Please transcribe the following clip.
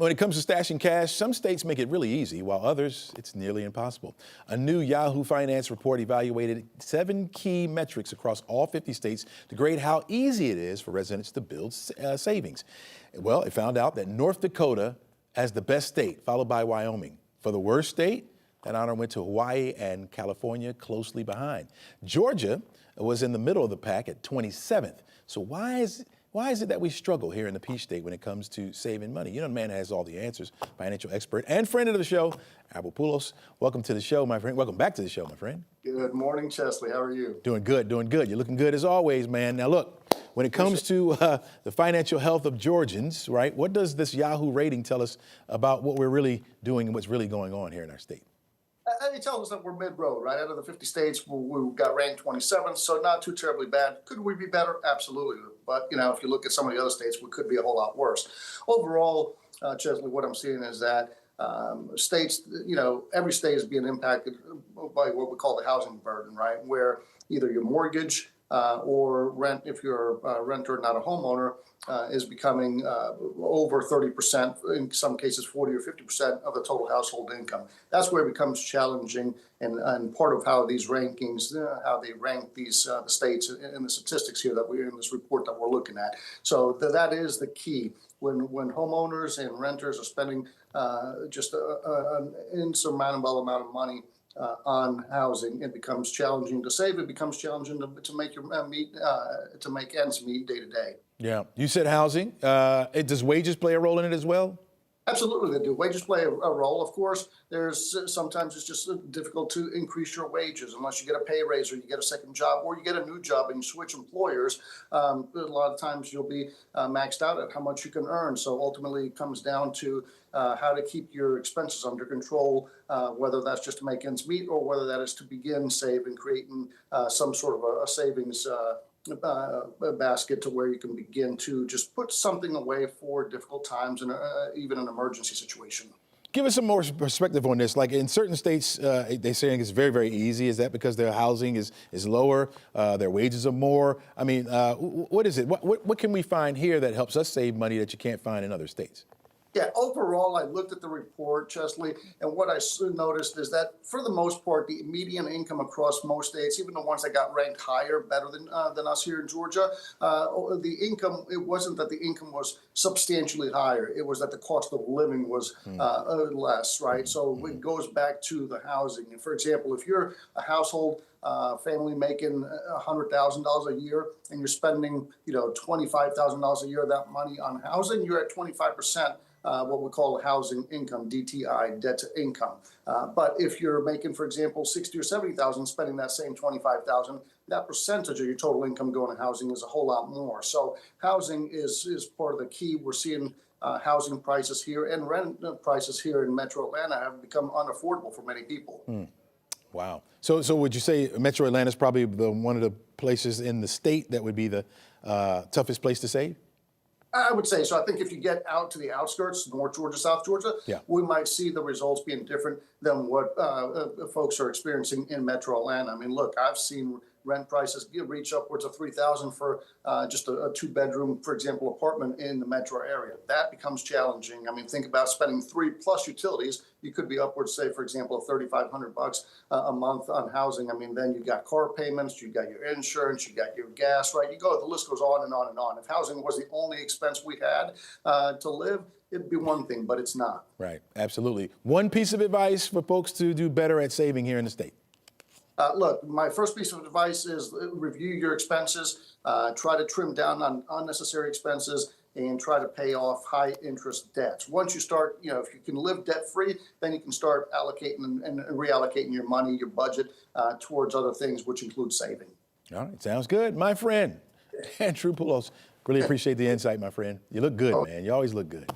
When it comes to stashing cash, some states make it really easy, while others, it's nearly impossible. A new Yahoo Finance report evaluated 7 key metrics across all 50 states to grade how easy it is for residents to build savings. Well, it found out that North Dakota has the best state, followed by Wyoming. For the worst state, that honor went to Hawaii and California closely behind. Georgia was in the middle of the pack at 27th. So why is it that we struggle here in the Peach State when it comes to saving money? You know, the man has all the answers, financial expert and friend of the show, Andrew Poulos. Welcome to the show, my friend. Welcome back to the show, my friend. Good morning, Chesley. How are you? Doing good, doing good. You're looking good as always, man. Now, look, when it comes to the financial health of Georgians, right, what does this Yahoo rating tell us about what we're really doing and what's really going on here in our state? It tells us that we're mid-road, right? Out of the 50 states, we got ranked 27th, so not too terribly bad. Could we be better? Absolutely. But, you know, if you look at some of the other states, we could be a whole lot worse. Overall, Chesley, what I'm seeing is that states, you know, every state is being impacted by what we call the housing burden, right? Where either your mortgage or rent, if you're a renter, not a homeowner, is becoming over 30%, in some cases 40 or 50% of the total household income. That's where it becomes challenging, and part of how these rankings, how they rank these the states in the statistics here that we're in this report that we're looking at. So that is the key. When homeowners and renters are spending just an insurmountable amount of money on housing, it becomes challenging to save. It becomes challenging to make your to make ends meet day to day. Yeah, you said housing. Does wages play a role in it as well? Absolutely, they do. Wages play a role, of course. There's sometimes it's just difficult to increase your wages unless you get a pay raise or you get a second job or you get a new job and you switch employers. A lot of times you'll be maxed out at how much you can earn. So ultimately, it comes down to how to keep your expenses under control, whether that's just to make ends meet or whether that is to begin saving, creating some sort of a savings a basket to where you can begin to just put something away for difficult times and even an emergency situation. Give us some more perspective on this. Like in certain states, they're saying it's very, very easy. Is that because their housing is lower, their wages are more? I mean, what is it? What can we find here that helps us save money that you can't find in other states? Yeah, overall, I looked at the report, Chesley, and what I noticed is that for the most part, the median income across most states, even the ones that got ranked higher, better than us here in Georgia, the income, it wasn't that the income was substantially higher. It was that the cost of living was less, right? So it goes back to the housing. And for example, if you're a household family making $100,000 a year and you're spending, you know, $25,000 a year of that money on housing, you're at 25%. What we call housing income, DTI, debt to income. But if you're making, for example, 60 or 70,000, spending that same 25,000, that percentage of your total income going to housing is a whole lot more. So housing is part of the key. We're seeing housing prices here and rent prices here in Metro Atlanta have become unaffordable for many people. Wow. So would you say Metro Atlanta is probably one of the places in the state that would be the toughest place to save? I would say so. I think if you get out to the outskirts, North Georgia, South Georgia, we might see the results being different than what folks are experiencing in Metro Atlanta. I mean, look, I've seen rent prices reach upwards of $3,000 for just a two-bedroom, for example, apartment in the metro area. That becomes challenging. I mean, think about spending 3+ utilities. You could be upwards, say, for example, of $3,500 a month on housing. I mean, then you got car payments, you got your insurance, you got your gas, right? You go, the list goes on and on and on. If housing was the only expense we had to live, it'd be one thing, but it's not. Right, absolutely. One piece of advice for folks to do better at saving here in the state. Look, my first piece of advice is review your expenses, try to trim down on unnecessary expenses, and try to pay off high interest debts. Once you start, you know, if you can live debt free, then you can start allocating and reallocating your money, your budget towards other things, which include saving. All right, sounds good. My friend, Andrew Poulos, really appreciate the insight, my friend. You look good, man. You always look good.